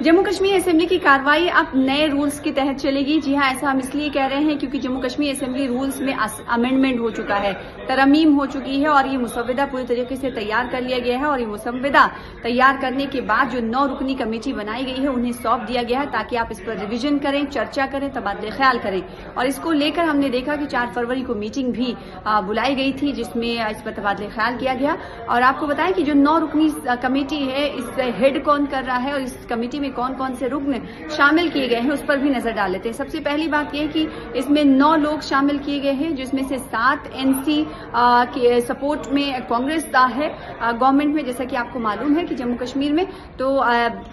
Jammu Kashmir assembly की कार्रवाई अब नए रूल्स के तहत चलेगी। जी हां, ऐसा हम इसलिए कह रहे हैं क्योंकि जम्मू कश्मीर असेंबली रूल्स में अमेंडमेंट हो चुका है, तरमीम हो चुकी है और ये मुसव्वदा पूरी तरीके से तैयार कर लिया गया है। और ये मुसव्वदा तैयार करने के बाद जो 9 रुकनी कमेटी बनाई गई है उन्हें सौंप दिया गया है ताकि आप इस पर रिवीजन करें, चर्चा करें, तबादले ख्याल करें। और इसको लेकर हमने देखा कि 4 फरवरी को मीटिंग भी बुलाई गई थी जिसमें इस पर तबादले ख्याल किया गया। और आपको बताएं कि जो 9 रुकनी कमेटी है इस हेड कौन कर रहा है और इस कमेटी में कौन कौन से रुकन शामिल किए गए हैं उस पर भी नजर डाल लेते हैं। सबसे पहली बात यह कि इसमें 9 लोग शामिल किए गए हैं जिसमें से 7 एनसी के सपोर्ट में कांग्रेस है गवर्नमेंट में। जैसा कि आपको मालूम है कि जम्मू कश्मीर में तो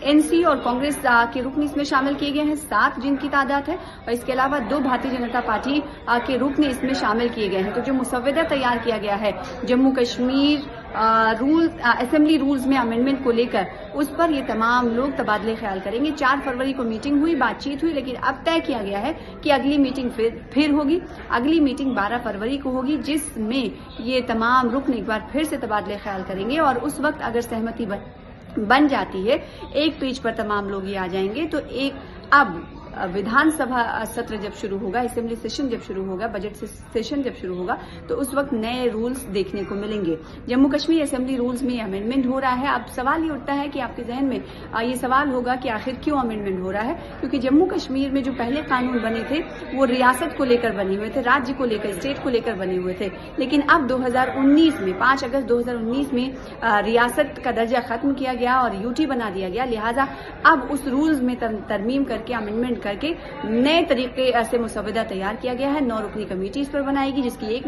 एनसी और कांग्रेस के रुकन इसमें शामिल किए गए हैं, 7 जिनकी तादाद है। और इसके अलावा 2 भारतीय जनता पार्टी के रुकन इसमें शामिल किए गए हैं। तो जो मुसव्वदा तैयार किया गया है जम्मू कश्मीर असेंबली रूल्स में अमेंडमेंट को लेकर उस पर ये तमाम लोग तबादले ख्याल करेंगे। 4 फरवरी को मीटिंग हुई, बातचीत हुई, लेकिन अब तय किया गया है कि अगली मीटिंग फिर होगी। अगली मीटिंग 12 फरवरी को होगी जिसमें ये तमाम रुकन एक बार फिर से तबादले ख्याल करेंगे। और उस वक्त अगर सहमति बन जाती है, एक पेज पर तमाम लोग ये आ जाएंगे, तो अब विधानसभा सत्र जब शुरू होगा, असेंबली सेशन जब शुरू होगा, बजट सेशन जब शुरू होगा, तो उस वक्त नए रूल्स देखने को मिलेंगे। जम्मू कश्मीर असेंबली रूल्स में अमेंडमेंट हो रहा है। अब सवाल ये उठता है कि आपके जहन में ये सवाल होगा कि आखिर क्यों अमेंडमेंट हो रहा है, क्योंकि जम्मू कश्मीर में जो पहले कानून बने थे वो रियासत को लेकर बने हुए थे, राज्य को लेकर, स्टेट को लेकर बने हुए थे। लेकिन अब 2019 में 5 अगस्त 2019 में रियासत का दर्जा खत्म किया गया और यूटी बना दिया गया। लिहाजा अब उस रूल्स में तरमीम करके अमेंडमेंट करके नए तरीके से मुसव्वदा तैयार किया गया है। 9 रुकनी कमेटी इस पर बनाएगी जिसकी एक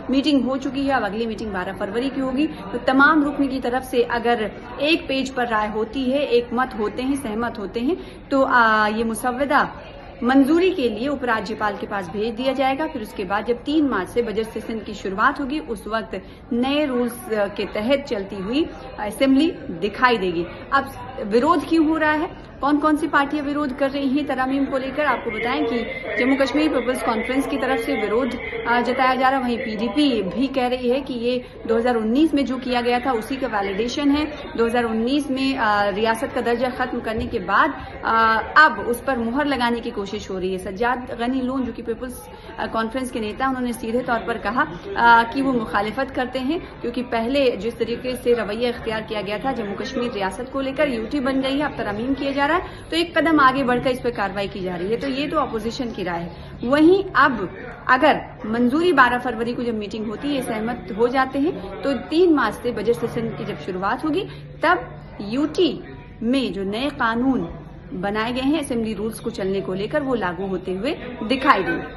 मीटिंग हो चुकी है। अब अगली मीटिंग 12 फरवरी की होगी। तो तमाम रुकनी की तरफ से अगर एक पेज पर राय होती है, एक मत होते हैं, सहमत होते हैं, तो ये मुसव्वदा मंजूरी के लिए उपराज्यपाल के पास भेज दिया जाएगा। फिर उसके बाद जब 3 मार्च से बजट सेशन की शुरुआत होगी उस वक्त नए रूल्स के तहत चलती हुई असेंबली दिखाई देगी। अब विरोध क्यों हो रहा है, कौन कौन सी पार्टियां विरोध कर रही हैं तरमीम को लेकर, आपको बताएं कि जम्मू कश्मीर पीपल्स कॉन्फ्रेंस की तरफ से विरोध जताया जा रहा है। वहीं पीडीपी भी कह रही है कि ये 2019 में जो किया गया था उसी का वैलिडेशन है। 2019 में रियासत का दर्जा खत्म करने के बाद अब उस पर मुहर लगाने की कोशिश हो रही है। सज्जाद गनी लोन जो कि पीपल्स कॉन्फ्रेंस के नेता, उन्होंने सीधे तौर पर कहा कि वो मुखालिफत करते हैं क्योंकि पहले जिस तरीके से रवैया इख्तियार किया गया था जम्मू कश्मीर रियासत को लेकर, यूटी बन गई है, अब तरमीम किया जा रहा है, तो एक कदम आगे बढ़कर इस पर कार्रवाई की जा रही है। तो ये तो अपोजिशन की राय है। वहीं अब अगर मंजूरी 12 फरवरी को जब मीटिंग होती है, सहमत हो जाते हैं, तो 3 मार्च से बजट सेशन की जब शुरुआत होगी तब यूटी में जो नए कानून बनाए गए हैं असेंबली रूल्स को चलने को लेकर वो लागू होते हुए दिखाई देंगे।